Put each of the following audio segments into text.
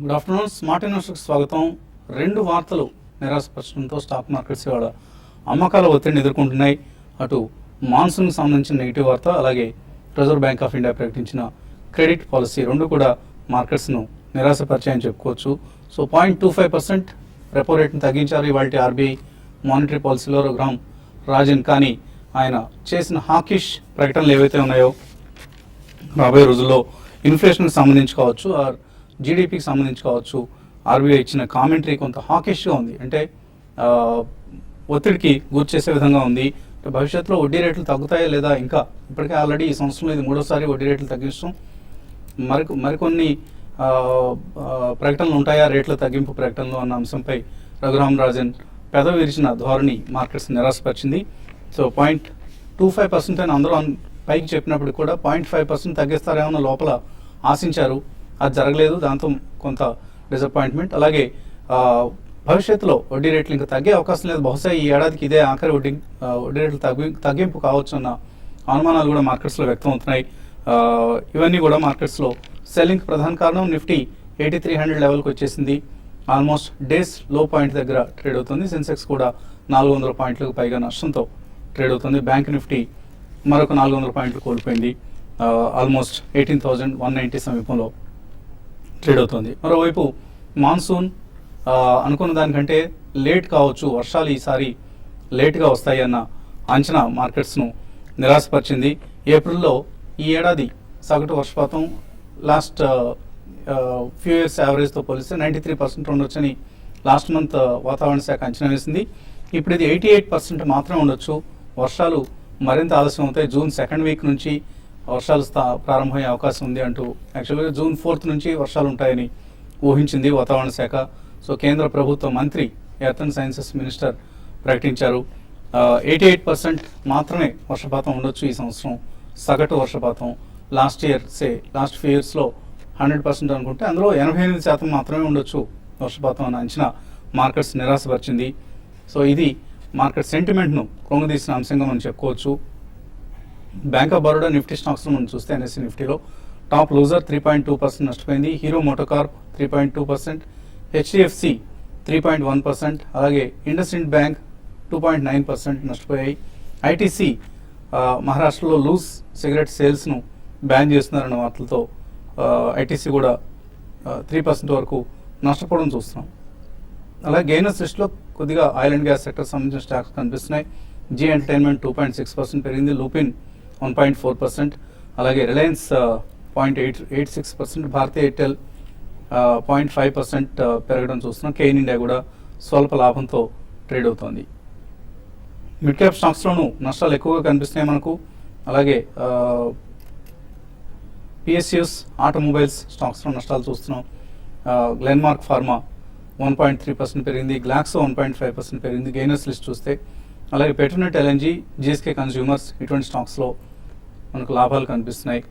Good afternoon. Smart ఇన్వెస్టర్కి స్వాగతం. రెండు వార్తలు నిరాశపరచడంతో స్టాక్ మార్కెట్స్ ఇవాళ అమ్మకాల ఒత్తిడిని ఎదుర్కొంటున్నాయి. అటు మాన్సూన్కి సంబంధించిన నెగిటివ్ వార్త, అలాగే రిజర్వ్ బ్యాంక్ ఆఫ్ ఇండియా ప్రకటించిన క్రెడిట్ పాలసీ రెండు కూడా మార్కెట్స్ను నిరాశపరిచాయని చెప్పుకోవచ్చు. సో 0.25% రెపో రేట్ని తగ్గించారు ఇవాళ ఆర్బీఐ మానిటరీ పాలసీలో రఘురామ్ రాజన్. కానీ ఆయన చేసిన హాకిష్ ప్రకటనలు ఏవైతే ఉన్నాయో రాబోయే రోజుల్లో ఇన్ఫ్లేషన్కి సంబంధించి కావచ్చు, జీడిపికి సంబంధించి కావచ్చు, ఆర్బీఐ ఇచ్చిన కామెంటరీ కొంత హాకిష్గా ఉంది. అంటే ఒత్తిడికి గురి చేసే విధంగా ఉంది. భవిష్యత్తులో వడ్డీ రేట్లు తగ్గుతాయా లేదా, ఇంకా ఇప్పటికే ఆల్రెడీ ఈ సంవత్సరంలో ఇది మూడోసారి వడ్డీ రేట్లు తగ్గించడం, మరికొన్ని ప్రకటనలు ఉంటాయా రేట్ల తగ్గింపు ప్రకటనలు అన్న అంశంపై రఘురామ్ రాజన్ పెదవి విరిచిన ధోరణి మార్కెట్స్ నిరాశపరిచింది. సో 0.25% అని అందరూ పైకి చెప్పినప్పుడు కూడా 0.5% తగ్గిస్తారేమో లోపల ఆశించారు. అది జరగలేదు. దాంతో కొంత డిసప్పాయింట్మెంట్. అలాగే భవిష్యత్తులో వడ్డీ రేట్లు ఇంకా తగ్గే అవకాశం లేదు. బహుశా ఈ ఏడాదికి ఇదే ఆఖరి వడ్డీ రేట్లు తగ్గింపు కావచ్చు అన్న అనుమానాలు కూడా మార్కెట్స్లో వ్యక్తం అవుతున్నాయి. ఇవన్నీ కూడా మార్కెట్స్లో సెల్లింగ్ ప్రధాన కారణం. నిఫ్టీ 8300 లెవెల్కి వచ్చేసింది. ఆల్మోస్ట్ డేస్ లో పాయింట్ దగ్గర ట్రేడ్ అవుతుంది. సెన్సెక్స్ కూడా 400 పాయింట్లకు పైగా నష్టంతో ట్రేడ్ అవుతుంది. బ్యాంక్ నిఫ్టీ మరొక 400 పాయింట్లు కోల్పోయింది. ఆల్మోస్ట్ 18,190 సమీపంలో ట్రేడ్ అవుతుంది. మరోవైపు మాన్సూన్ అనుకున్న దానికంటే లేట్ కావచ్చు, వర్షాలు ఈసారి లేట్గా వస్తాయి అన్న అంచనా మార్కెట్స్ను నిరాశపరిచింది. ఏప్రిల్లో ఈ ఏడాది సగటు వర్షపాతం లాస్ట్ ఫ్యూ ఇయర్స్ యావరేజ్తో పోలిస్తే 93% ఉండొచ్చని లాస్ట్ మంత్ వాతావరణ శాఖ అంచనా వేసింది. ఇప్పుడు ఇది 88% మాత్రమే ఉండొచ్చు. వర్షాలు మరింత ఆలస్యం అవుతాయి. జూన్ 2nd వీక్ నుంచి వర్షాలు ప్రారంభమయ్యే అవకాశం ఉంది అంటూ యాక్చువల్గా జూన్ 4th నుంచి వర్షాలు ఉంటాయని ఊహించింది వాతావరణ శాఖ. సో కేంద్ర ప్రభుత్వ మంత్రి ఎర్త్ అండ్ సైన్సెస్ మినిస్టర్ ప్రకటించారు. 88% మాత్రమే వర్షపాతం ఉండొచ్చు ఈ సంవత్సరం. సగటు వర్షపాతం లాస్ట్ ఫ్యూ ఇయర్స్లో 100% అనుకుంటే అందులో 88% మాత్రమే ఉండొచ్చు వర్షపాతం అన్న అంచనా మార్కెట్స్ నిరాశపరిచింది. సో ఇది మార్కెట్ సెంటిమెంట్ను కొంగదీసిన అంశంగా మనం చెప్పుకోవచ్చు. బ్యాంక్ ఆఫ్ బరోడా నిఫ్టీ స్టాక్స్లో మనం చూస్తే ఎన్ఎస్సీ నిఫ్టీలో టాప్ లూజర్ 3.2% నష్టపోయింది. హీరో మోటోకార్ప్ 3.2%, హెచ్డిఎఫ్సి 3.1%, అలాగే ఇండస్ఇండ్ బ్యాంక్ 2.9% నష్టపోయాయి. ఐటీసీ మహారాష్ట్రలో లూజ్ సిగరెట్ సేల్స్ను బ్యాన్ చేస్తున్నారన్న వార్తలతో ఐటీసీ కూడా 3% వరకు నష్టపోవడం చూస్తున్నాం. అలాగే గెయినర్స్ లిస్ట్లో కొద్దిగా ఆయిల్ అండ్ గ్యాస్ సెక్టర్ సంబంధించిన స్టాక్స్ కనిపిస్తున్నాయి. జీ ఎంటర్టైన్మెంట్ 2.6% పెరిగింది. లూపిన్ 1.4%, అలాగే రిలయన్స్ 0.86%, భారతీ ఎయిర్టెల్ 0.5% పెరగడం చూస్తున్నాం. కేయిన్ ఇండియా కూడా స్వల్ప లాభంతో ట్రేడ్ అవుతోంది. మిడ్ క్యాప్ స్టాక్స్లోనూ నష్టాలు ఎక్కువగా కనిపిస్తున్నాయి మనకు. అలాగే పిఎస్యూస్ ఆటోమొబైల్స్ స్టాక్స్లో నష్టాలు చూస్తున్నాం. గ్లెన్మార్క్ ఫార్మా 1.3% పెరిగింది. గ్లాక్సో 1.5% పెరిగింది. గెయినర్స్ లిస్ట్ చూస్తే అలాగే పెట్రోనెట్ ఎల్ఎన్జీ, జీఎస్కే కన్స్యూమర్స్ ఇటువంటి స్టాక్స్లో మనకు లాభాలు కనిపిస్తున్నాయి.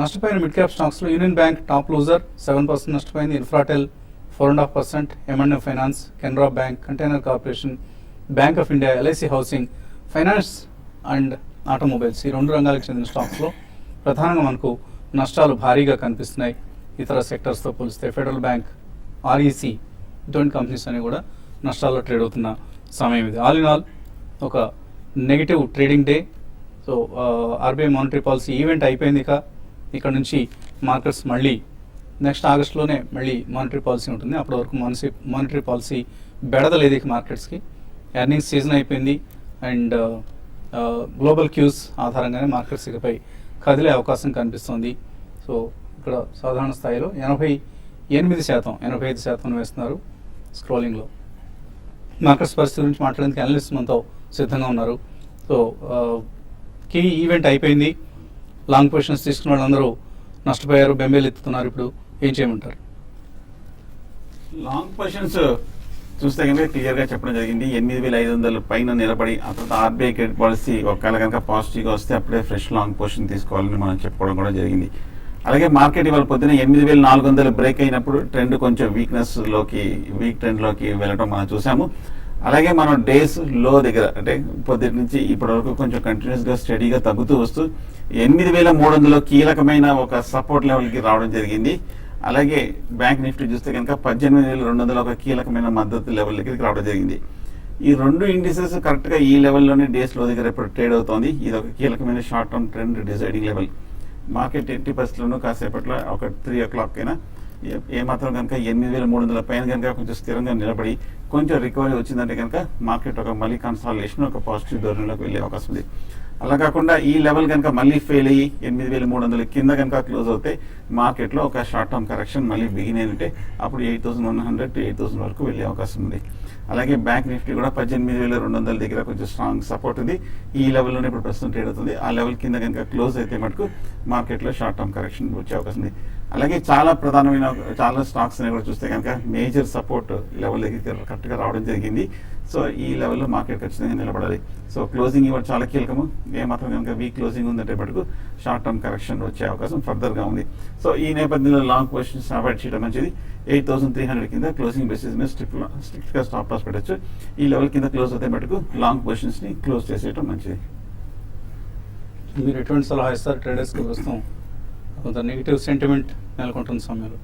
నష్టపోయిన మిడ్ క్యాప్ స్టాక్స్లో యూనియన్ బ్యాంక్ టాప్ లూజర్ 7% నష్టపోయింది. Infratel 4.5%, M&M finance, Canara bank, container corporation, bank of India, LIC housing, finance and automobiles ఈ రెండు రంగాలకు చెందిన స్టాక్స్లో ప్రధానంగా మనకు నష్టాలు భారీగా కనిపిస్తున్నాయి. ఇతర సెక్టర్స్తో పోలిస్తే ఫెడరల్ బ్యాంక్, ఆర్ఈసీ ఇటువంటి కంపెనీస్ అన్ని కూడా నష్టాల్లో ట్రేడ్ అవుతున్న సమయం ఇది. ఆల్ ఇన్ ఆల్ ఒక negative trading day. So RBI monetary policy event అయిపోయింది. ఇక్కడ నుంచి మార్కెట్స్ మళ్ళీ నెక్స్ట్ ఆగస్టులోనే మళ్ళీ మానిటరీ పాలసీ ఉంటుంది. అప్పటి వరకు మానిటరీ పాలసీ బెడదలేదు ఇక మార్కెట్స్కి. ఎర్నింగ్స్ సీజన్ అయిపోయింది అండ్ గ్లోబల్ క్యూస్ ఆధారంగానే మార్కెట్స్ ఇకపై కదిలే అవకాశం కనిపిస్తుంది. సో ఇక్కడ సాధారణ స్థాయిలో 88%, 85% వేస్తున్నారు స్క్రోలింగ్లో. మార్కెట్స్ పరిస్థితి గురించి మాట్లాడేందుకు అనలిస్ట్ మనతో సిద్ధంగా ఉన్నారు. సో కీ ఈవెంట్ అయిపోయింది. లాంగ్ పొజిషన్స్ తీసుకున్న వాళ్ళందరూ నష్టపోయారు, బెంబేలు ఎత్తుతున్నారు. ఇప్పుడు ఏం చేయమంటారు? లాంగ్ పొజిషన్స్ చూస్తే కనుక క్లియర్గా చెప్పడం జరిగింది. 8,500 పైన నిలబడి ఆ తర్వాత ఆర్బీఐ క్రెడిట్ పాలసీ ఒకవేళ కనుక పాజిటివ్గా వస్తే అప్పుడే ఫ్రెష్ లాంగ్ పొజిషన్ తీసుకోవాలని మనం చెప్పుకోవడం కూడా జరిగింది. అలాగే మార్కెట్ ఇవాళ పొద్దున 8,400 బ్రేక్ అయినప్పుడు ట్రెండ్ కొంచెం వీక్ ట్రెండ్లోకి వెళ్ళడం మనం చూసాము. అలాగే మనం డేస్ లో దగ్గర అంటే పొద్దుటి నుంచి ఇప్పటి వరకు కొంచెం కంటిన్యూస్గా స్టడీగా తగ్గుతూ వస్తూ 8,300 కీలకమైన ఒక సపోర్ట్ లెవెల్కి రావడం జరిగింది. అలాగే బ్యాంక్ నిఫ్టీ చూస్తే కనుక 18,200 ఒక కీలకమైన మద్దతు లెవెల్ దగ్గరికి రావడం జరిగింది. ఈ రెండు ఇండిసెస్ కరెక్ట్గా ఈ లెవెల్లోనే డేస్లో దగ్గర ఇప్పుడు ట్రేడ్ అవుతోంది. ఇది ఒక కీలకమైన short term trend deciding level. Market 80% కాసేపట్లో ఒక 3 o'clock అయినా ఏమాత్రం కనుక 8,300 పైన కనుక కొంచెం స్థిరంగా నిలబడి కొంచెం రికవరీ వచ్చిందంటే కనుక మార్కెట్ ఒక మళ్ళీ కన్సాలిడేషన్ ఒక పాజిటివ్ ధోరణిలోకి వెళ్ళే అవకాశం ఉంది. అలా కాకుండా ఈ లెవెల్ కనుక మళ్ళీ ఫెయిల్ అయ్యి 8,300 కింద కనుక క్లోజ్ అవుతే మార్కెట్లో ఒక షార్ట్ టర్మ్ కరెక్షన్ మళ్ళీ బిగిన్ అయినట్టే అప్పుడు 8,100 to 8,000 వరకు వెళ్ళే అవకాశం ఉంది. అలాగే బ్యాంక్ నిఫ్టీ కూడా 18,200 దగ్గర కొంచెం స్ట్రాంగ్ సపోర్ట్ ఉంది. ఈ లెవెల్లోనే ఇప్పుడు ప్రస్తుతం ట్రేడ్ అవుతుంది. ఆ లెవెల్ కింద కనుక క్లోజ్ అయితే మటుకు మార్కెట్లో షార్ట్ టర్మ్ కరెక్షన్ వచ్చే అవకాశం ఉంది. అలాగే చాలా ప్రధానమైన చాలా స్టాక్స్ అనేవి కూడా చూస్తే కనుక మేజర్ సపోర్ట్ లెవెల్ దగ్గర కరెక్ట్గా రావడం జరిగింది. సో ఈ లెవెల్లో మార్కెట్ ఖచ్చితంగా నిలబడాలి. సో క్లోజింగ్ ఇవ్వడం చాలా కీలకము. ఏమాత్రం కనుక వీక్ క్లోజింగ్ ఉందంటే మటుకు షార్ట్ టర్మ్ కరెక్షన్ వచ్చే అవకాశం ఫర్దర్గా ఉంది. సో ఈ నేపథ్యంలో లాంగ్ పొజిషన్స్ అవాయిడ్ చేయడం మంచిది. 8,300 కింద క్లోజింగ్ బేసిస్ మీద స్ట్రిక్ట్గా స్టాప్ లాస్ పెట్టచ్చు. ఈ లెవెల్ కింద క్లోజ్ అవుతే మటుకు లాంగ్ పొజిషన్స్ని క్లోజ్ చేసేయడం మంచిది. మీరు ఎటువంటి సలహా ఇస్తారు ట్రేడర్స్కి? ప్రస్తుతం కొంత నెగిటివ్ సెంటిమెంట్ నెలకొంటున్న సమయంలో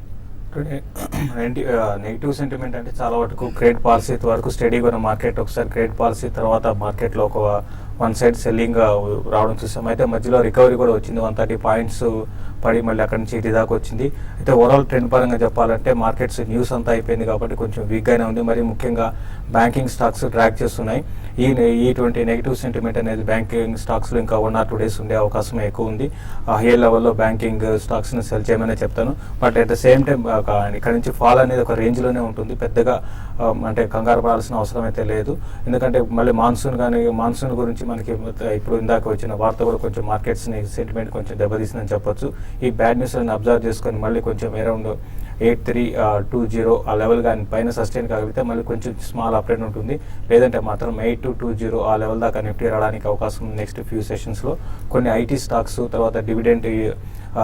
నెగిటివ్ సెంటిమెంట్ అంటే చాలా వరకు క్రెడిట్ పాలసీ వరకు స్టడీగా ఉన్న మార్కెట్ ఒకసారి క్రెడిట్ పాలసీ తర్వాత మార్కెట్లో ఒక వన్ సైడ్ సెల్లింగ్ రావడం చూసాం. అయితే మధ్యలో రికవరీ కూడా వచ్చింది. 130 పాయింట్స్ పడి మళ్ళీ అక్కడి నుంచి ఇది దాకా వచ్చింది. అయితే ఓవరాల్ ట్రెండ్ పరంగా చెప్పాలంటే మార్కెట్స్ న్యూస్ అంతా అయిపోయింది కాబట్టి కొంచెం వీక్గానే ఉంది. మరి ముఖ్యంగా బ్యాంకింగ్ స్టాక్స్ ట్రాక్ చేస్తున్నాయి. ఇటువంటి నెగిటివ్ సెంటిమెంట్ అనేది బ్యాంకింగ్ స్టాక్స్లో ఇంకా 1 or 2 days ఉండే అవకాశం ఎక్కువ ఉంది. హై లెవెల్లో బ్యాంకింగ్ స్టాక్స్ని సెల్ చేయమనే చెప్తాను. But at the same time ఇక్కడ నుంచి ఫాల్ అనేది ఒక రేంజ్లోనే ఉంటుంది. పెద్దగా అంటే కంగారు పడాల్సిన అవసరం అయితే లేదు. ఎందుకంటే మళ్ళీ మాన్సూన్ గురించి మనకి ఇప్పుడు ఇందాక వచ్చిన వార్త కూడా కొంచెం మార్కెట్స్ని సెంటిమెంట్ కొంచెం దెబ్బతీసిందని చెప్పొచ్చు. ఈ బ్యాడ్ న్యూస్ అని అబ్జర్వ్ చేసుకొని మళ్ళీ కొంచెం అరౌండ్ 8,320 ఆ లెవెల్ కానీ పైన సస్టైన్ కాగలిగితే మళ్ళీ కొంచెం స్మాల్ అప్డేట్ ఉంటుంది. లేదంటే మాత్రం 8,220 ఆ లెవెల్ దాకా నిఫ్టీ రావడానికి అవకాశం ఉంది నెక్స్ట్ ఫ్యూ సెషన్స్లో. కొన్ని ఐటీ స్టాక్స్ తర్వాత డివిడెండ్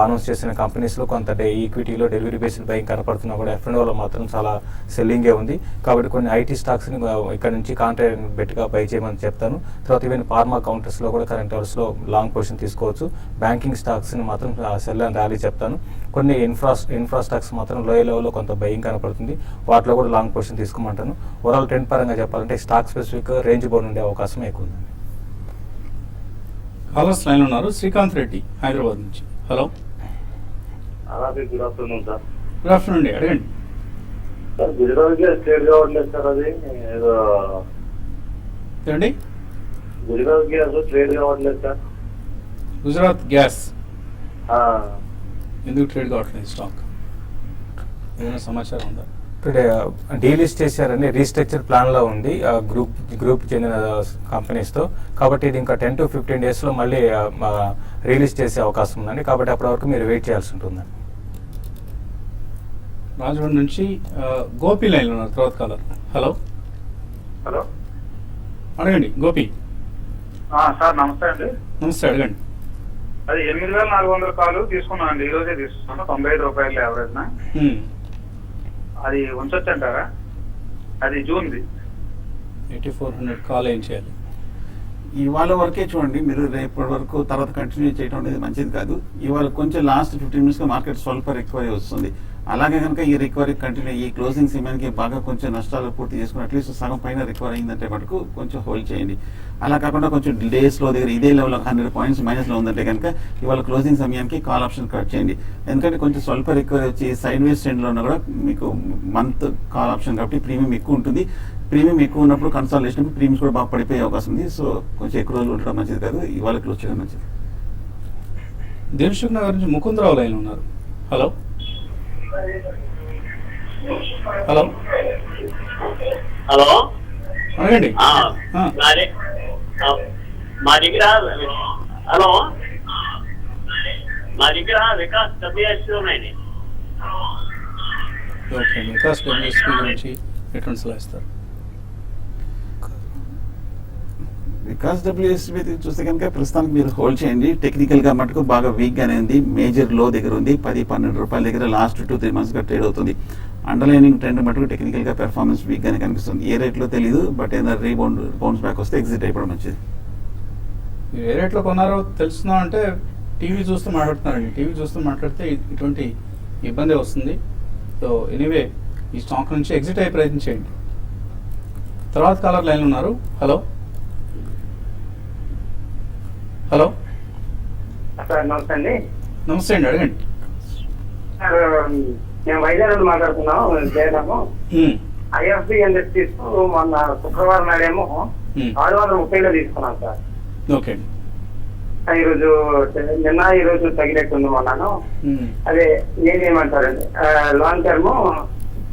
అనౌన్స్ చేసిన కంపెనీస్లో కొంత ఈక్విటీలో డెలివరీ బేస్డ్ బయింగ్ కనపడుతున్నా కూడా F&Oలో మాత్రం చాలా సెల్లింగే ఉంది. కాబట్టి కొన్ని ఐటీ స్టాక్స్ని ఇక్కడ నుంచి కాంట్రాక్ట్ బెట్గా బై చేయమని చెప్తాను. తర్వాత ఈవెన్ ఫార్మా కౌంటర్స్లో కూడా కరెంట్ అవర్స్లో లాంగ్ పొజిషన్ తీసుకోవచ్చు. బ్యాంకింగ్ స్టాక్స్ని మాత్రం సెల్ అండ్ ర్యాలీ చెప్తాను. కొన్ని ఇన్ఫ్రా స్టాక్స్ మాత్రం లోయర్ లెవెల్లో కొంత బయింగ్ కనపడుతుంది. వాటిలో కూడా లాంగ్ పొజిషన్ తీసుకోమంటాను. ఓవరాల్ ట్రెండ్ పరంగా చెప్పాలంటే స్టాక్ స్పెసిఫిక్ రేంజ్ బౌండ్ ఉండే అవకాశం ఎక్కువ ఉంది. కాలర్స్ లైన్ ఉన్నారు. శ్రీకాంత్ రెడ్డి హైదరాబాద్ నుంచి. Hello, good afternoon sir. Good afternoon అండి, అడగండి సార్. గుజరాత్కి స్టేట్ కావట్లేదు సార్, అది ఏదో ఏమండి? గుజరాత్ గ్యాస్ ట్రేడ్ కావట్లేదు సార్. గుజరాత్ గ్యాస్ ఆ, ఎందుకు ట్రేడ్ కావట్లేదు స్టాక్? ఏదైనా సమాచారం ఉందా? ఇప్పుడే డీలిస్ట్ చేశారని రీస్ట్రక్చర్ ప్లాన్లో ఉంది గ్రూప్ చెందిన కంపెనీస్తో. కాబట్టి ఇది ఇంకా 10 to 15 daysలో మళ్ళీ రిలీజ్ చేసే అవకాశం ఉందండి. కాబట్టి అప్పటి వరకు మీరు వెయిట్ చేయాల్సి ఉంటుందండి. రాజమండ్రి నుంచి గోపి లైన్ ఉన్నారు. తర్వాత కాలర్. Hello, hello. అడగండి గోపి. సార్ నమస్తే అండి. నమస్తే, అడగండి. అది 8,400 కాలు తీసుకున్నాను అండి. ఈ రోజే తీసుకున్నాను. 95 రూపాయలు యావరేజ్ నా. అది ఉంచొచ్చు అంటారా? అది జూన్ది. 8,400 కాల్ ఏం చేయాలి? ఇవాళ వరకే చూడండి మీరు. రేపటి వరకు తర్వాత కంటిన్యూ చేయడం అనేది మంచిది కాదు. ఇవాళ కొంచెం లాస్ట్ 15 minutesగా మార్కెట్ స్వల్ప రికవరీ వస్తుంది. అలాగే కనుక ఈ రికవరీ కంటిన్యూ ఈ క్లోజింగ్ సమయానికి బాగా కొంచెం నష్టాలు పూర్తి చేసుకుని అట్లీస్ట్ సగం పైన రికవర్ అయిందంటే మటుకు కొంచెం హోల్డ్ చేయండి. అలా కాకుండా కొంచెం డేస్లో దగ్గర ఇదే లెవెల్ 100 points మైనస్లో ఉందంటే కనుక ఇవాళ క్లోజింగ్ సమయానికి కాల్ ఆప్షన్ కట్ చేయండి. ఎందుకంటే కొంచెం స్వల్ప రికవరీ వచ్చి సైడ్ వేస్ ట్రెండ్లో ఉన్నా కూడా మీకు మంత్ కాల్ ఆప్షన్ కాబట్టి ప్రీమియం ఎక్కువ ఉంటుంది. ప్రీమియం ఎక్కువ ఉన్నప్పుడు కన్సాలిడేషన్ ప్రీమియమ్స్ కూడా బాగా పడిపోయే అవకాశం ఉంది. సో కొంచెం ఎక్కువ రోజులు ఉండడం మంచిది కాదు. ఇవాళ క్లోజ్ చేయడం మంచిది. దిల్సుఖ్ నగర్ నుంచి ముకుందరావు లైన్ ఉన్నారు. Hello, hello, hello. అడగండి. మా దగ్గర హలో మా దగ్గర వికాస్ డబ్ల్యూఎస్పీ ఉన్నాయండి. ఓకే, వికాస్ డబ్ల్యూఎస్పీ గురించి ఎటువంటి సలహా ఇస్తారు? వికాస్ డబ్ల్యూఎస్పీ చూస్తే కనుక ప్రస్తుతానికి మీరు హోల్డ్ చేయండి. టెక్నికల్గా మటుకు బాగా వీక్గానే ఉంది. మేజర్ లో దగ్గర ఉంది. 10-12 రూపాయల దగ్గర లాస్ట్ 2-3 monthsగా ట్రేడ్ అవుతుంది. అండర్లైనింగ్ ట్రెండ్ మటుకు టెక్నికల్గా పెర్ఫార్మెన్స్ వీక్గానే కనిపిస్తుంది. ఏ రేట్లో తెలియదు, బట్ ఏదైనా బౌన్స్ బ్యాక్ వస్తే ఎగ్జిట్ అయిపోవడం మంచిది. మీరు ఏ రేట్లో కొన్నారో తెలుసుకున్నాం అంటే టీవీ చూస్తూ మాట్లాడుతున్నారండి. టీవీ చూస్తూ మాట్లాడితే ఇటువంటి ఇబ్బంది వస్తుంది. సో ఎనీవే ఈ స్టాక్ నుంచి ఎగ్జిట్ అయ్యే ప్రయత్నం చేయండి. తర్వాత కాలర్ లైన్ ఉన్నారు. హలో హలో సార్ నమస్తే అండి. నమస్తే అండి, అడగండి. సార్ మేము వైజాగ్ నుండి మాట్లాడుతున్నాం. జయరాము మ్మ్. ఐఎఫ్బి ఇండస్ట్రీస్ మొన్న శుక్రవారం నాడేమో 630లో తీసుకున్నాం సార్. ఓకే అండి. ఈరోజు ఈ రోజు తగినట్టుంది మొన్నాను. మ్మ్. అదే నేనేమంటారండి, లాంగ్ టర్మ్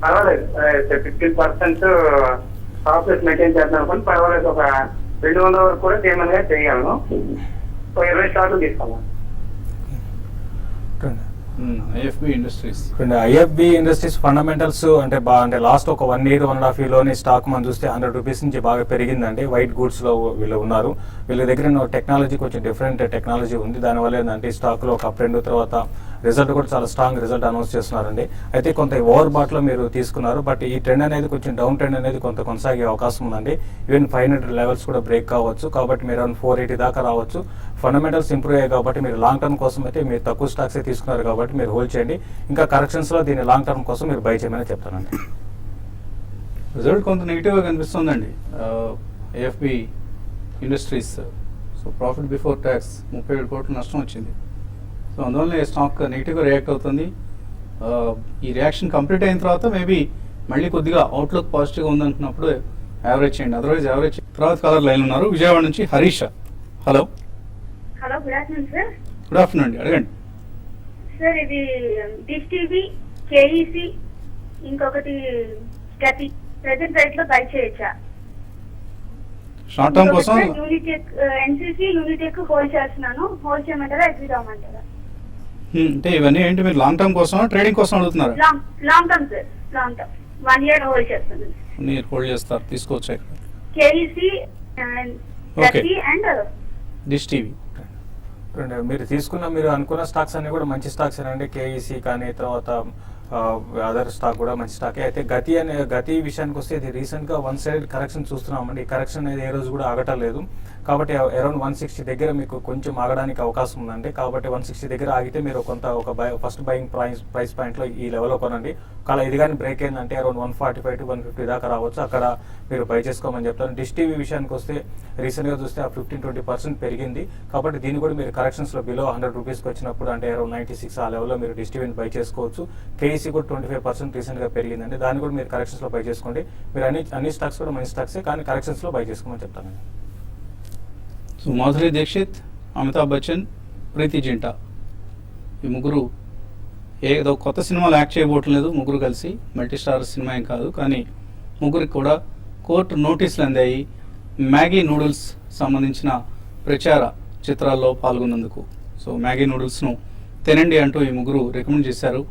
పర్వాలేదు, 15% ప్రాఫిట్ మెయింటైన్ చేద్దాం అనుకోండి, పర్వాలేదు. ఒక 200 వరకు కూడా చేయమనిగా చేయగలను. 20 స్టార్ట్లు తీసుకున్నాను. IFB industries. IFB industries fundamentals అంటే అంటే లాస్ట్ ఒక 1 year 1.5 yearలోని స్టాక్ మనం చూస్తే 100 రూపీస్ నుంచి బాగా పెరిగిందండి. వైట్ గూడ్స్ లో వీళ్ళు ఉన్నారు. వీళ్ళ దగ్గర టెక్నాలజీ కొంచెం డిఫరెంట్ టెక్నాలజీ ఉంది. దానివల్ల ఏంటంటే ఈ స్టాక్ లో ఒక అప్ ట్రెండ్, తర్వాత రిజల్ట్ కూడా చాలా స్ట్రాంగ్ రిజల్ట్ అనౌన్స్ చేస్తున్నారండి. అయితే కొంత ఓవర్ బాట్ లో మీరు తీసుకున్నారు, బట్ ఈ ట్రెండ్ అనేది కొంచెం డౌన్ ట్రెండ్ అనేది కొంత కొనసాగే అవకాశం ఉందండి. ఈవెన్ 500 లెవెల్స్ కూడా బ్రేక్ కావచ్చు, కాబట్టి మీరు అరౌండ్ 480 దాకా రావచ్చు. ఫండమెంటల్స్ ఇంప్రూవ్ అయ్యాయి కాబట్టి మీరు లాంగ్ టర్మ్ కోసం అయితే మీరు తక్కువ స్టాక్స్ తీసుకున్నారు కాబట్టి మీరు హోల్డ్ చేయండి. ఇంకా కరెక్షన్స్ లో దీన్ని లాంగ్ టర్మ్ కోసం మీరు బై చేయమని చెప్తానండి. రిజల్ట్ కొంత నెగిటివ్గా కనిపిస్తుందండి AFB industries. So profit before tax 37 కోట్ల నష్టం వచ్చింది. సో అందువల్ల స్టాక్ నెగిటివ్గా రియాక్ట్ అవుతుంది. ఈ రియాక్షన్ కంప్లీట్ అయిన తర్వాత మేబీ మళ్ళీ కొద్దిగా అవుట్లుక్ పాజిటివ్గా ఉందనుకున్నప్పుడు యావరేజ్ చేయండి, అదర్వైజ్ యావరేజ్. తర్వాత కలర్ లైన్ ఉన్నారు విజయవాడ నుంచి Harisha. Hello hello, good afternoon sir. Good afternoon అండి, అడగండి. సార్ ఇది డిష్ టీవీ, కేఈసి, ఇంకొకటి గతి ప్రెసెంట్ రేట్ లో బై చేయొచ్చా? షార్ట్ టర్మ్ కోసం యూనిటెక్, ఎన్సీసీ, యూనిటెక్ హోల్డ్ చేస్తున్నాను. హోల్డ్ చేయమంటారా, ఎగ్జిట్ అవ్వమంటారా? అంటే ఇవన్నీ ఏంటి, మీరు లాంగ్ టర్మ్ కోసం ట్రేడింగ్ కోసం అడుగుతున్నారు? Long term sir, long term 1 year hold చేస్తున్నాను. మీరు హోల్డ్ చేస్తారు, తీసుకోవచ్చు ఇక్కడ. కేఈసి, గతి అండ్ డిష్ టీవీ. మీరు తీసుకున్న మీరు అనుకున్న స్టాక్స్ అన్ని కూడా మంచి స్టాక్స్ అండి. కేఈసి కానీ తర్వాత అదర్ స్టాక్ కూడా మంచి స్టాకే. అయితే గతి విషయానికి వస్తే ఇది రీసెంట్ గా 1 సైడ్ కరెక్షన్ చూస్తున్నామండి. ఈ కరెక్షన్ అనేది ఏ రోజు కూడా ఆగటలేదు, కాబట్టి అరౌండ్ 160 దగ్గర మీకు కొంచెం ఆగడానికి అవకాశం ఉందండి. కాబట్టి 160 దగ్గర ఆగితే మీరు ఒక ఫస్ట్ బయింగ్ ప్రైస్ పాయింట్ లో ఈ లెవెల్లో కొనండి. ఒకవేళ ఇది కానీ బ్రేక్ అయిందంటే అరౌండ్ 145 to 150 దాకా రావచ్చు, అక్కడ మీరు బై చేసుకోమని చెప్తాను. డిష్ టీవీ విషయానికి వస్తే రీసెంట్ గా చూస్తే 15-20% పెరిగింది, కాబట్టి దీన్ని కూడా మీరు కరెక్షన్స్ లో బిలో 100 రూపీస్కి వచ్చినప్పుడు అంటే అరౌండ్ 96 ఆ లెవెల్లో మీరు డిష్ టీవీని బై చేసుకోవచ్చు. కేఈసీ కూడా 25% రీసెంట్ గా పెరిగిందండి, దాన్ని కూడా మీరు కరెక్షన్స్ లో బై చేసుకోండి. మీరు అన్ని స్టాక్స్ కూడా మంచి స్టాక్సే, కానీ కరెక్షన్స్ లో బై చేసుకోమని చెప్తానండి. సో మాధురి దీక్షిత్, అమితాబ్ బచ్చన్, ప్రీతి జింటా, ఈ ముగ్గురు ఏదో కొత్త సినిమాలో యాక్ట్ చేయబోట్లేదు. ముగ్గురు కలిసి మల్టీ స్టార్ సినిమా ఏం కాదు, కానీ ముగ్గురికి కూడా కోర్టు నోటీసులు అందాయి మ్యాగీ నూడిల్స్ సంబంధించిన ప్రచార చిత్రాల్లో పాల్గొన్నందుకు. సో మ్యాగీ నూడిల్స్ను తినండి అంటూ ఈ ముగ్గురు రికమెండ్ చేశారు.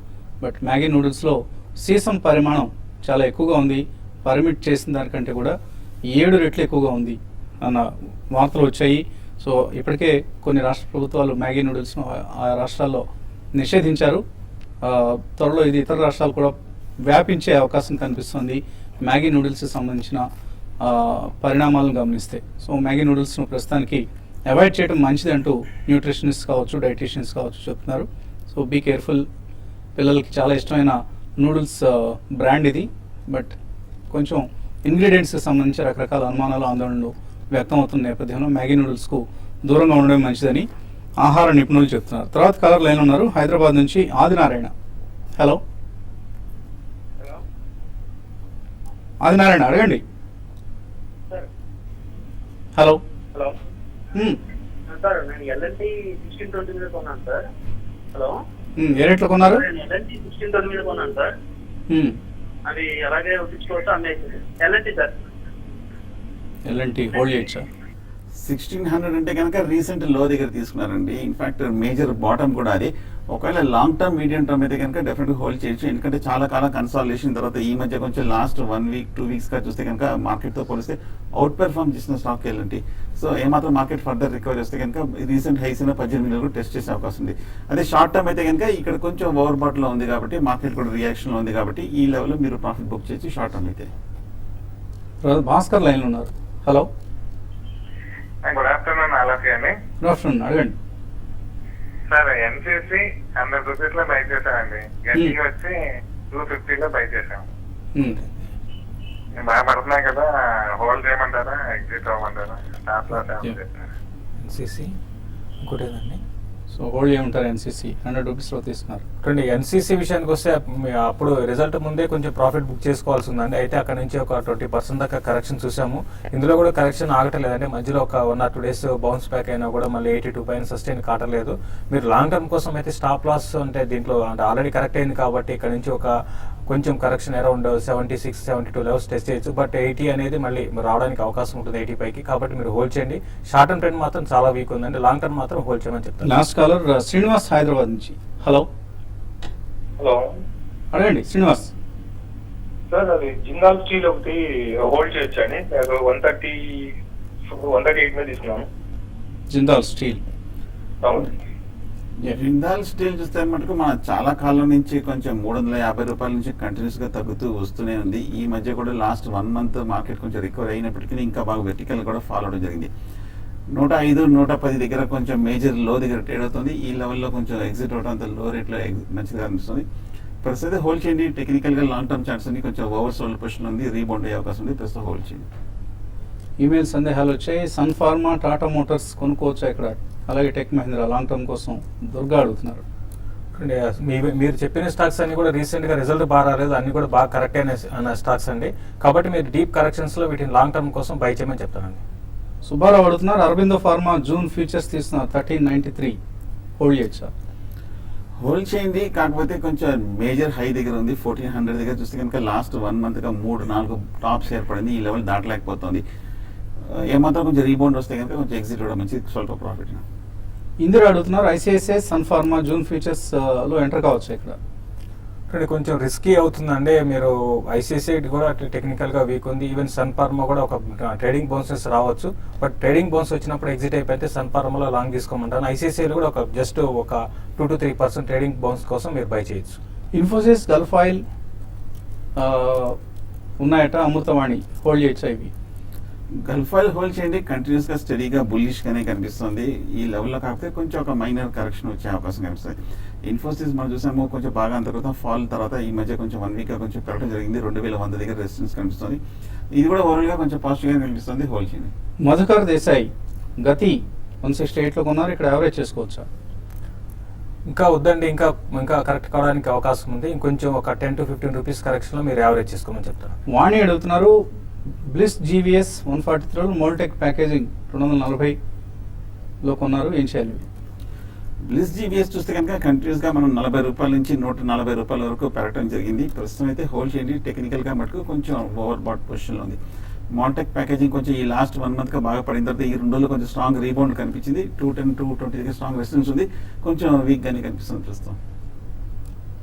బట్ మ్యాగీ నూడిల్స్లో సీసం పరిమాణం చాలా ఎక్కువగా ఉంది, పర్మిట్ చేసిన దానికంటే కూడా 7 రెట్లు ఎక్కువగా ఉంది అన్న వార్తలు వచ్చాయి. సో ఇప్పటికే కొన్ని రాష్ట్ర ప్రభుత్వాలు మ్యాగీ నూడిల్స్ను ఆ రాష్ట్రాల్లో నిషేధించారు. త్వరలో ఇది ఇతర రాష్ట్రాలు కూడా వ్యాపించే అవకాశం కనిపిస్తుంది మ్యాగీ నూడిల్స్కి సంబంధించిన పరిణామాలను గమనిస్తే. సో మ్యాగీ నూడిల్స్ను ప్రస్తుతానికి అవాయిడ్ చేయడం మంచిది అంటూ న్యూట్రిషనిస్ట్ కావచ్చు, డైటీషియన్స్ కావచ్చు చెప్తున్నారు. So be careful. పిల్లలకి చాలా ఇష్టమైన నూడిల్స్ బ్రాండ్ ఇది, బట్ కొంచెం ఇంగ్రీడియంట్స్కి సంబంధించి రకరకాల అనుమానాలు, ఆందోళనలు వ్యక్తం అవుతున్న నేపథ్యంలో మ్యాగీ నూడిల్స్కు దూరంగా ఉండడం మంచిదని ఆహార నిపుణులు చెప్తున్నారు. తర్వాత కలర్ లైన్ ఉన్నారు హైదరాబాద్ నుంచి ఆదినారాయణ. హలో ఆదినారాయణ, అడగండి. హలో హలో సార్, నేను ఎల్ఎన్టీ 1620 మీద కొన్నాను సార్. హలో, ఏ రేట్లో కొన్నారు? నేను ఎల్ఎన్టీ 1620 మీద కొన్నాను సార్. అది అలాగే ఉంచుకోవచ్చు, అమ్మేసింది. ఎల్ఎన్టీ సార్, ఎల్ఎన్టీ హోల్డ్ చేయొచ్చా? 1600 అంటే కనుక రీసెంట్ లో దగ్గర తీసుకున్నారండి. ఇన్ఫాక్ట్ మేజర్ బాటమ్ కూడా అది. ఒకవేళ లాంగ్ టర్మ్, మీడియం టర్మ్ అయితే కనుక డెఫినెట్ గా హోల్డ్ చేయొచ్చు, ఎందుకంటే చాలా కాలం కన్సాలిడేషన్ తర్వాత ఈ మధ్య కొంచెం లాస్ట్ 1 week 2 weeks గా చూస్తే కనుక మార్కెట్ తో పోలిస్తే అవుట్ పెర్ఫార్మ్ చేసిన స్టాక్ ఎల్ఎన్టీ. సో ఏమాత్రం మార్కెట్ ఫర్దర్ రికవరీ వస్తే కనుక రీసెంట్ హైస్ 18 టెస్ట్ చేసే అవకాశం ఉంది. అదే షార్ట్ టర్మ్ అయితే కనుక ఇక్కడ కొంచెం ఓవర్ బాట్ లో ఉంది కాబట్టి, మార్కెట్ కూడా రియాక్షన్ లో ఉంది కాబట్టి ఈ లెవెల్లో మీరు ప్రాఫిట్ బుక్ చేయొచ్చు షార్ట్ టర్మ్ అయితే. భాస్కర్ లైన్ ఉన్నారు. హలో, గుడ్ ఆఫ్టర్నూన్ అలాగే అండి. గుడ్ ఆఫ్టర్నూన్, అడగండి. సార్ ఎన్సీసీ 100 రూపీస్ లో బై చేశామండి. గట్టి వచ్చి 250 లో బై చేసాం. బాగా పడుతున్నాయి కదా, హోల్డ్ చేయమంటారా, ఎగ్జిట్ అవ్వమంటారా? స్టాప్ లాస్ ఎన్సీసీ ఇంకోటి ఏదండి, సో హోల్డ్ చేయమంటారు. ఎన్సీసీ 100 రూపీస్లో తీసుకున్నారు. చూడండి ఎన్సీసీ విషయానికి వస్తే అప్పుడు రిజల్ట్ ముందే కొంచెం ప్రాఫిట్ బుక్ చేసుకోవాల్సి ఉందండి. అయితే అక్కడ నుంచి ఒక 20% దాకా కరెక్షన్ చూసాము. ఇందులో కూడా కరెక్షన్ ఆగటలేదండి. మధ్యలో ఒక 1 or 2 days బౌన్స్ బ్యాక్ అయినా కూడా మళ్ళీ 82 పైన సస్టైన్ కావట్లేదు. మీరు లాంగ్ టర్మ్ కోసం అయితే స్టాప్ లాస్ అంటే దీంట్లో అంటే ఆల్రెడీ కరెక్ట్ అయింది కాబట్టి ఇక్కడ నుంచి ఒక కొంచెం కరెక్షన్ అరౌండ్ 76, 72 లెవెల్స్ టెస్ట్ చేయొచ్చు. బట్ 80 అనేది మళ్ళీ రావడానికి అవకాశం ఉంటుంది 80 పైకి. కాబట్టి మీరు హోల్డ్ చేయండి. షార్ట్ టర్మ్ ట్రెండ్ మాత్రం చాలా వీక్ ఉందండి. లాంగ్ టర్మ్ మాత్రం హోల్డ్ చేయమని చెప్తాను. లాస్ట్ కాలర్ శ్రీనివాస్ హైదరాబాద్ నుంచి. హలో హలో, అడగండి శ్రీనివాస్. సార్ అది జిందాల్ స్టీల్ ఒకటి హోల్డ్ చేయొచ్చు అండి. 138 మీద తీసుకున్నాను. జిందాల్ స్టీల్. అవును. జిందాల్ స్టీల్ చూస్తే మటుకు మన చాలా కాలం నుంచి కొంచెం 350 రూపాయల నుంచి కంటిన్యూస్ గా తగ్గుతూ వస్తూనే ఉంది. ఈ మధ్య కూడా లాస్ట్ 1 month మార్కెట్ కొంచెం రికవర్ అయినప్పటికీ ఇంకా బాగా వెర్టికల్ కూడా ఫాలో అవడం జరిగింది. 105, 110 దగ్గర కొంచెం మేజర్ లో దగ్గర ట్రేడ్ అవుతుంది. ఈ లెవెల్లో కొంచెం ఎగ్జిట్ అవడం అంత లో రేట్లో మంచిగా అనిపిస్తుంది. ప్రస్తుతం హోల్డ్ చేయండి. టెక్నికల్ గా లాంగ్ టర్మ్ ఛాన్స్ ఉంది. కొంచెం ఓవర్ సోల్డ్ పొజిషన్ ఉంది. రీబౌండ్ అయ్యే అవకాశం ఉంది. ప్రస్తుతం హోల్డ్ చేయండి. ఈమెయిల్ సందేహాలు వచ్చాయి. సన్ ఫార్మా, టాటా మోటార్స్ కొనుక్కోవచ్చా ఇక్కడ? అలాగే టెక్ మహీంద్రా లాంగ్ టర్మ్ కోసం దుర్గా అడుగుతున్నారు. మీరు చెప్పిన స్టాక్స్ అన్ని కూడా రీసెంట్ గా రిజల్ట్ బాగా రాలేదు, అన్ని కూడా బాగా కరెక్ట్ అయిన స్టాక్స్ అండి. కాబట్టి మీరు డీప్ కరెక్షన్స్ లో వీటిని లాంగ్ టర్మ్ కోసం బై చేయమని చెప్తానండి. సుబ్బారావు అడుగుతున్నారు. అరబిందో ఫార్మా జూన్ ఫ్యూచర్స్ తీస్తున్నారు 1393 హోల్డ్ చేయొచ్చా? హోల్డ్ చేయండి. కాకపోతే కొంచెం మేజర్ హై దగ్గర ఉంది. 1400 దగ్గర చూస్తే కనుక లాస్ట్ 1 month గా 3-4 టాప్స్ ఏర్పడింది. ఈ లెవెల్ దాటలేకపోతుంది. ఏమాత్రం కొంచెం రీబౌండ్ వస్తే కనుక కొంచెం ఎగ్జిట్ కూడా మంచి స్వల్ప ప్రాఫిట్. ఇందిరా అడుగుతున్నారు. ICICI, Sun Pharma June futures లో ఎంటర్ కావచ్చు ఇక్కడ? ఇక్కడ కొంచెం రిస్కీ అవుతుందండి. మీరు ఐసిఐసిఐ కూడా టెక్నికల్ గా వీక్ ఉంది. ఈవెన్ సన్ ఫార్మా కూడా ఒక ట్రేడింగ్ బౌన్సెస్ రావచ్చు. బట్ ట్రేడింగ్ బౌన్స్ వచ్చినప్పుడు ఎగ్జిట్ అయిపోతే సన్ ఫార్మాలో లాంగ్ తీసుకోమంటాను. ఐసిఐసిఐ కూడా ఒక జస్ట్ ఒక 2 to 3% ట్రేడింగ్ బౌన్స్ కోసం మీరు బై చేయొచ్చు. ఇన్ఫోసిస్, గల్ఫ్ ఆయిల్ ఉన్నాయట. అమృతవాణి హోల్డ్ చేయొచ్చా ఇవి? గల్ఫ్ ఆయిల్ హోల్డ్ చేయండి. కంటిన్యూస్ గా స్టడీగా బుల్లిష్ గానే కనిపిస్తుంది. ఈ లెవెల్లో కాకపోతే కొంచెం ఒక మైనర్ కరెక్షన్ వచ్చే అవకాశం కనిపిస్తుంది. ఇన్ఫోసిస్ మనం చూసాము కొంచెం బాగా అంత క్రితం ఫాల్ తర్వాత ఈ మధ్య కొంచెం 1 week గా కొంచెం పెరగడం జరిగింది. 2100 దగ్గర రెసిస్టెన్స్ కనిపిస్తుంది. ఇది కూడా ఓవరాల్ గా కొంచెం పాజిటివ్ గా కనిపిస్తుంది. హోల్డ్ చేయండి. మధుకర్ దేశాయ్ గతి 168 లో కొన్నారు. ఇక్కడ యావరేజ్ చేసుకోవచ్చా? ఇంకా వద్దండి, ఇంకా కరెక్ట్ కావడానికి అవకాశం ఉంది. ఇంకొంచెం ఒక 10 to 15 రూపీస్ కరెక్షన్ లో మీరు యావరేజ్ చేసుకోమని చెప్తాను. వాణి అడుగుతున్నారు. బ్లిస్ జీవీఎస్ 143 మోల్టెక్ ప్యాకేజింగ్ 240 లో కొన్నారు. ఏం చేయాలి? బ్లిస్ జీబీఎస్ చూస్తే కనుక కంటిన్యూస్ గా మనం 40 రూపాయల నుంచి 140 రూపాయల వరకు పెరగడం జరిగింది. ప్రస్తుతం అయితే హోల్డ్ చేయండి. టెక్నికల్ గా మటుకు కొంచెం ఓవర్ బాట్ పొజిషన్ లో ఉంది. మోల్టెక్ ప్యాకేజింగ్ కొంచెం ఈ లాస్ట్ 1 month గా బాగా పడిన తర్వాత ఈ 2 రోజులు కొంచెం స్ట్రాంగ్ రీబౌండ్ కనిపించింది. 210, 220 దగ్గర స్ట్రాంగ్ రెసిస్టెన్స్ ఉంది. కొంచెం వీక్ గానే కనిపిస్తుంది ప్రస్తుతం.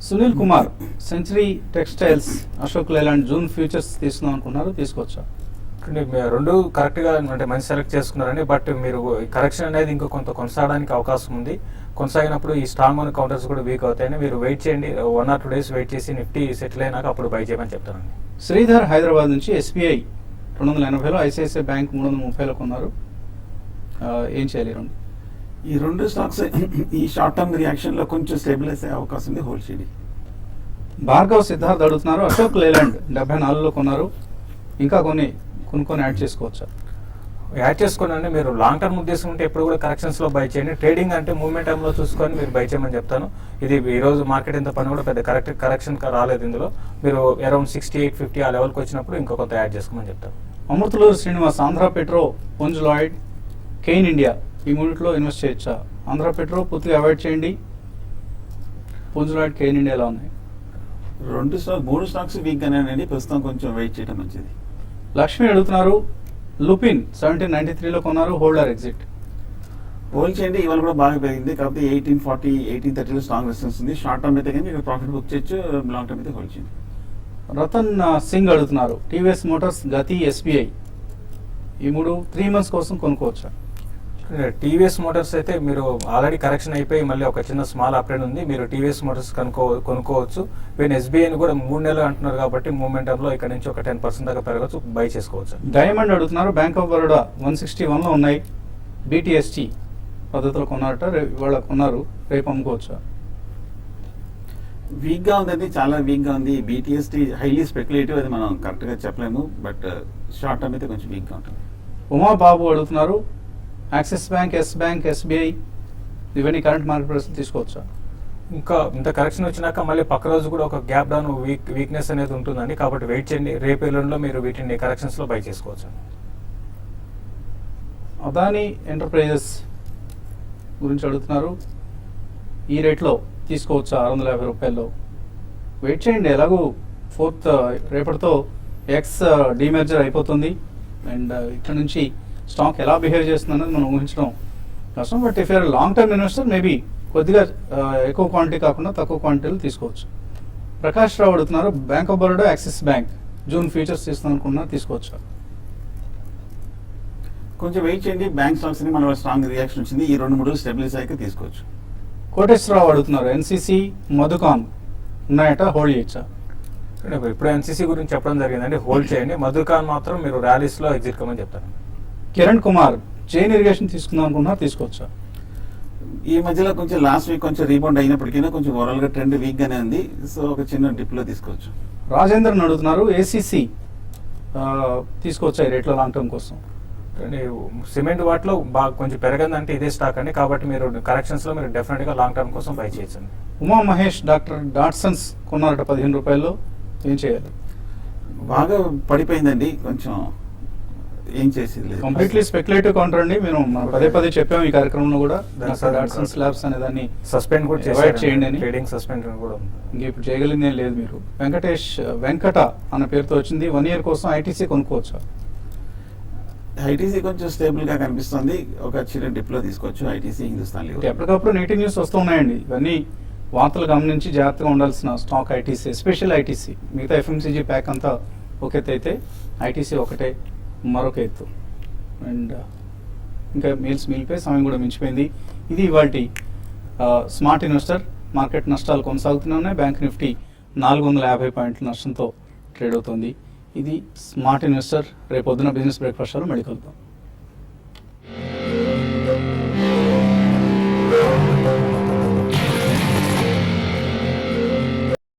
సునీల్ కుమార్, సెంచరీ టెక్స్టైల్స్, అశోక్ లేలాండ్ జూన్ ఫ్యూచర్స్ తీసుకుందాం అనుకున్నారు. తీసుకోవచ్చా? రెండు కరెక్ట్ గా అంటే మంచి సెలెక్ట్ చేసుకున్నారండి. బట్ మీరు కరెక్షన్ అనేది ఇంకా కొంత కొనసాగడానికి అవకాశం ఉంది. కొనసాగినప్పుడు ఈ స్ట్రాంగ్ ఉన్న కౌంటర్స్ కూడా వీక్ అవుతాయని మీరు వెయిట్ చేయండి. 1 or 2 days వెయిట్ చేసి నిఫ్టీ సెటిల్ అయినాక అప్పుడు బై చేయమని చెప్తానండి. శ్రీధర్ హైదరాబాద్ నుంచి ఎస్బీఐ 280లో, ఐసిఐసిఐ బ్యాంక్ 330లో కొన్నారు. ఏం చేయాలి? ఈ రెండు స్టాక్స్ ఈ షార్ట్ టర్మ్ రియాక్షన్ లో కొంచెం స్టెబిలైజ్ అయ్యే అవకాశం ఉంది. హోల్డ్ చేయండి. భార్గవ్ సిద్ధార్థ్ అడుగుతున్నారు. అశోక్ లేలాండ్ 74లో కొన్నారు. ఇంకా కొనుక్కొని యాడ్ చేసుకోవచ్చా? యాడ్ చేసుకోండి. మీరు లాంగ్ టర్మ్ ఉద్దేశం ఉంటే ఎప్పుడు కూడా కరెక్షన్స్ లో బై చేయండి. ట్రేడింగ్ అంటే మూవ్మెంట్ టైంలో చూసుకొని మీరు బై చేయమని చెప్తాను. ఇది ఈ రోజు మార్కెట్ ఎంత పని కూడా పెద్ద కరెక్షన్ రాలేదు. ఇందులో మీరు అరౌండ్ 68, 50 ఆ లెవెల్కి వచ్చినప్పుడు ఇంకో కొంత యాడ్ చేసుకోమని చెప్తాను. Amruthaluru Srinivas, Andhra petro, Punj Lloyd, Cain India ఈ మూడిట్లో ఇన్వెస్ట్ చేయొచ్చా? ఆంధ్ర పెట్రో పూర్తిగా అవాయిడ్ చేయండి. పుంజ్ లాయిడ్, కెయిన్ ఇండియా ఎలా ఉన్నాయి? 3 స్టాక్స్ వీక్ గానే ఉన్నాయండి. ప్రస్తుతం కొంచెం వెయిట్ చేయడం మంచిది. లక్ష్మి అడుగుతున్నారు. లుపిన్ 1793లో కొన్నారు. Holder exit? హోల్డ్ చేయండి. ఇవాళ కూడా బాగా పెరిగింది. కాకపోతే 1840, 1830లో స్ట్రాంగ్ రెసిస్టెన్స్ ఉంది. షార్ట్ టర్మ్ అయితే కానీ ప్రాఫిట్ బుక్ చేయొచ్చు. లాంగ్ టర్మ్ అయితే హోల్డ్ చేయండి. రతన్ సింగ్ అడుగుతున్నారు. టీవీఎస్ మోటార్స్, గతి, ఎస్బీఐ ఈ 3 months కోసం కొనుక్కోవచ్చా? టీవీఎస్ మోటార్స్ అయితే మీరు ఆల్రెడీ కరెక్షన్ అయిపోయి మళ్ళీ ఒక చిన్న స్మాల్ అప్డేట్ ఉంది. మీరు టీవీఎస్ మోటార్స్ కొనుక్కోవచ్చు. వీళ్ళు ఎస్బీఐని కూడా 3 నెలలు అంటున్నారు కాబట్టి మూమెంటంలో ఇక్కడ నుంచి ఒక 10% దాకా పెరగచ్చు. బై చేసుకోవచ్చు. డైమండ్ అడుగుతున్నారు. బ్యాంక్ ఆఫ్ బరోడా 161లో ఉన్నాయి. బీటీఎస్టీ పద్ధతిలో కొన్నారట, ఇవాళ కొన్నారు, రేపు అమ్ముకోవచ్చా? వీక్గా ఉందండి, చాలా వీక్గా ఉంది. BTST హైలీ స్పెక్యులేటివ్, అది మనం కరెక్ట్గా చెప్పలేము. బట్ షార్ట్ టర్మ్ అయితే కొంచెం వీక్గా ఉంటుంది. ఉమా బాబు అడుగుతున్నారు, యాక్సిస్ బ్యాంక్, ఎస్ బ్యాంక్, SBI ఇవన్నీ కరెంట్ మార్కెట్ ప్రైస్ తీసుకోవచ్చా? ఇంకా ఇంత కరెక్షన్ వచ్చినాక మళ్ళీ పక్క రోజు కూడా ఒక గ్యాప్ డౌన్ వీక్నెస్ అనేది ఉంటుందండి. కాబట్టి వెయిట్ చేయండి, రేపు ఎల్లుండిలో మీరు వీటిని కరెక్షన్స్లో బై చేసుకోవచ్చు. అదానీ ఎంటర్ప్రైజెస్ గురించి అడుగుతున్నారు, ఈ రేట్లో తీసుకోవచ్చా 650 రూపాయల్లో? వెయిట్ చేయండి, ఎలాగో 4th రేపటితో ఎక్స్ డీమెర్జర్ అయిపోతుంది. అండ్ ఇక్కడ నుంచి స్టాక్ ఎలా బిహేవ్ చేస్తుంది అనేది మనం ఊహించడం కష్టం. But if you're long term investor maybe కొద్దిగా ఎక్కువ క్వాంటిటీ కాకుండా తక్కువ క్వాంటిటీలు తీసుకోవచ్చు. ప్రకాష్ రావు అడుగుతున్నారు, bank of Baroda, axis bank June futures తీస్తాను అనుకున్నా, తీసుకోవచ్చా? కొంచెం వెయిట్ చేయండి, బ్యాంక్ స్టాక్స్ ని మన స్ట్రాంగ్ రియాక్షన్ వచ్చింది, ఈ 2-3 స్టెబిలైజ్ అయితే తీసుకోవచ్చు. కోటేశ్వరరావు అడుగుతున్నారు, NCC, మధుకాన్ ఉన్నాయట, హోల్డ్ చేయొచ్చా? ఇప్పుడు NCC గురించి చెప్పడం జరిగిందండి, హోల్డ్ చేయండి. మధుకాన్ మాత్రం మీరు ర్యాలీస్లో ఎగ్జిట్ కమని చెప్తాను. కిరణ్ కుమార్, జైన్ ఇరిగేషన్ తీసుకుందాం అనుకున్నా, తీసుకోవచ్చా? ఈ మధ్యలో కొంచెం లాస్ట్ వీక్ కొంచెం రీబౌండ్ అయినప్పటికీ కొంచెం ఓవరాల్ గా ట్రెండ్ వీక్ గానే ఉంది. సో ఒక చిన్న డిప్ లో తీసుకోవచ్చు. రాజేంద్రన్ అడుగుతున్నారు, ACC తీసుకోవచ్చా ఈ రేట్లో లాంగ్ టర్మ్ కోసం? సిమెంట్ వాటిలో బాగా కొంచెం పెరగదంటే ఇదే స్టాక్ అండి. కాబట్టి మీరు కరెక్షన్స్లో మీరు డెఫినెట్గా లాంగ్ టర్మ్ కోసం బై చేయొచ్చండి. ఉమా మహేష్, డాక్టర్ డాట్సన్స్ కొన్నారట 15 రూపాయల్లో, ఏం చేయాలి? బాగా పడిపోయిందండి, కొంచెం ఏం చేసేది లేదు. కంప్లీట్లీ స్పెక్యులేటివ్ కౌంటర్ అండి. మేము పదే చెప్పాము ఈ కార్యక్రమంలో కూడా, డాట్సన్స్ ల్యాబ్స్ అనే దాన్ని సస్పెండ్ కూడా అవాయిడ్ చేయండి అని. ట్రేడింగ్ సస్పెండ్ కూడా ఉంది. ఇంక ఇప్పుడు చేయగలిగింది ఏం లేదు. మీరు వెంకట అన్న పేరుతో వచ్చింది, 1 year కోసం ITC కొనుక్కోవచ్చా? ITC కొంచెం స్టేబుల్ గా కనిపిస్తుంది, ఒక చిన్న డిప్ లో తీసుకోవచ్చు. ITC, హిందుస్థాన్ లీవర్. ఎప్పటికప్పుడు నీటి న్యూస్ వస్తూ ఉన్నాయండి, ఇవన్నీ వార్తలు గమనించి జాగ్రత్తగా ఉండాల్సిన స్టాక్ ITC, ఎస్పెషల్ ITC. మిగతా FMCG ప్యాక్ అంతా ఒక ఎత్తు అయితే ITC ఒకటే మరొక ఎత్తు. అండ్ ఇంకా మిగిలిపోయి సమయం కూడా మించిపోయింది. ఇది ఇవాల్టి స్మార్ట్ ఇన్వెస్టర్. మార్కెట్ నష్టాలు కొనసాగుతూనే ఉన్నాయి. బ్యాంక్ నిఫ్టీ 450 పాయింట్ల నష్టంతో ట్రేడ్ అవుతుంది. ఇది స్మార్ట్ ఇన్వెస్టర్. రేపు పొద్దున బిజినెస్ బ్రేక్ఫాస్ట్లో మళ్ళీ కలుద్దాం.